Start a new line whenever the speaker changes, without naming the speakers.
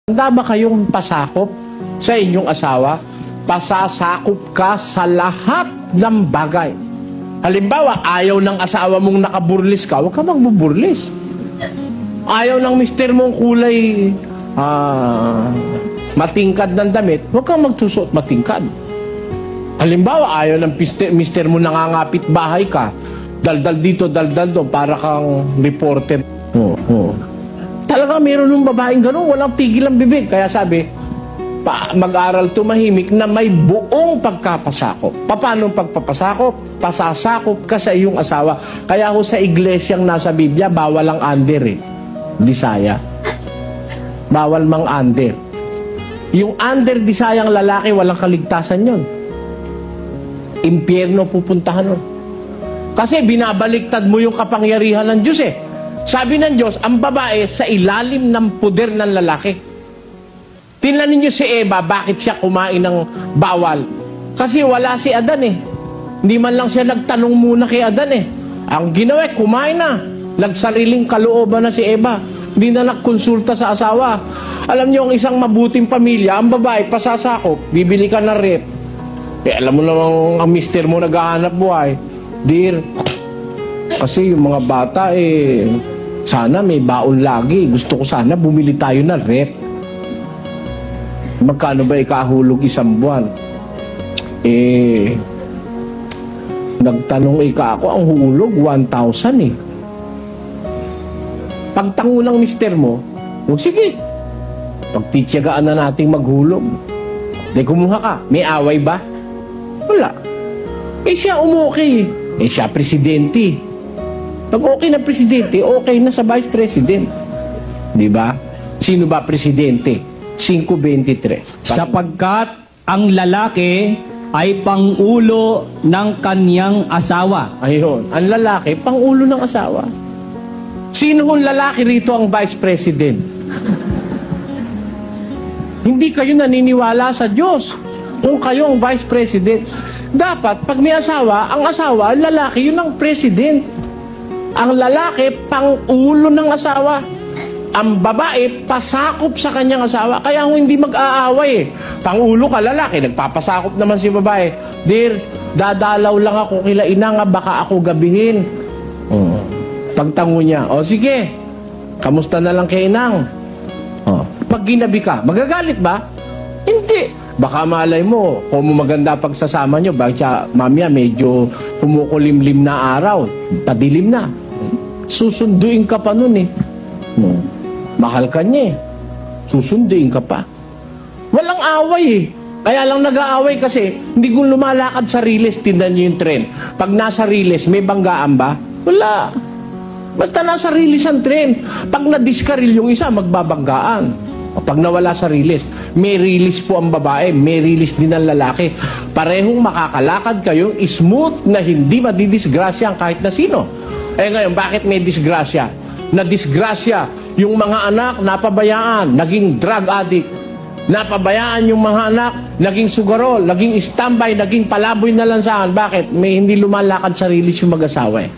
Handa ba kayong pasakop sa inyong asawa? Pasasakop ka sa lahat ng bagay. Halimbawa, ayaw ng asawa mong nakaburlis ka, huwag ka magbuburlis. Ayaw ng mister mong kulay matingkad ng damit, huwag kang magsusuot matingkad. Halimbawa, ayaw ng mister mo nangangapit bahay ka, daldal dito, daldal doon, para kang reporter. Talaga meron ng babaeng gano'n, walang tigil ang bibig. Kaya sabi, mag-aral tumahimik na may buong pagkapasakop. Paano pagpapasakop? Pasasakop ka sa iyong asawa. Kaya ho sa iglesyang nasa Biblia, bawal ang under eh. Disaya. Bawal mang under. Yung under disayang lalaki, walang kaligtasan yon. Impyerno pupuntahan nun. Kasi binabaliktad mo yung kapangyarihan ng Diyos eh. Sabi ng Diyos, ang babae sa ilalim ng puder ng lalaki. Tingnan ninyo si Eva, bakit siya kumain ng bawal? Kasi wala si Adan eh. Hindi man lang siya nagtanong muna kay Adan eh. Ang ginawa, kumain na. Nagsariling kalooban na si Eva. Hindi na nagkonsulta sa asawa. Alam niyo, ang isang mabuting pamilya, ang babae, pasasakop, bibili ka ng rep. Eh, alam mo namang ang mister mo naghahanap buhay. Dear, kasi yung mga bata eh, sana may baon lagi. Gusto ko sana bumili tayo ng rep. Magkano ba ikahulog isang buwan? Eh, nagtanong ako, ang hulog 1,000 eh. Pagtango ng mister mo, sige, pagtityagaan na nating maghulog. Di kumuha ka, may away ba? Wala. Eh siya umukay. Eh siya presidente. Pag okay na presidente, okay na sa vice president. Di ba? Sino ba presidente? 5:23.
Sapagkat ang lalaki ay pangulo ng kanyang asawa.
Ayun. Ang lalaki, pangulo ng asawa. Sino hong lalaki rito ang vice president? Hindi kayo naniniwala sa Diyos kung kayo ang vice president. Dapat, pag may asawa, ang asawa, lalaki, yun ang president. Ang lalaki, pangulo ng asawa. Ang babae, pasakop sa kanyang asawa. Kaya kung hindi mag-aaway eh. Pangulo ka, lalaki, nagpapasakop naman si babae. Dear, dadalaw lang ako kila ina nga, baka ako gabihin. Pagtango niya, sige, kamusta na lang kay inang? Pag ginabi ka, magagalit ba? Hindi. Baka malay mo, kung maganda pagsasama nyo, bakit siya, mamaya medyo kumukulimlim na araw, padilim na. Susunduin ka pa nun eh. Mahal ka niya eh. Susunduin ka pa. Walang away eh. Kaya lang nag-aaway kasi hindi kung lumalakad sa riles, tindan nyo yung tren. Pag nasa riles, may banggaan ba? Wala. Basta nasa riles ang tren. Pag nadiskaril yung isa, magbabanggaan. Pag nawala sa riles, may rilis po ang babae, may rilis din ang lalaki. Parehong makakalakad kayong smooth na hindi madidisgrasya ang kahit na sino. Eh ngayon, bakit may disgrasya? Na-disgrasya yung mga anak, napabayaan, naging drug addict. Napabayaan yung mga anak, naging sugarol, naging standby, naging palaboy na lansangan. Bakit? May hindi lumalakad sa rilis yung mag-asawa eh.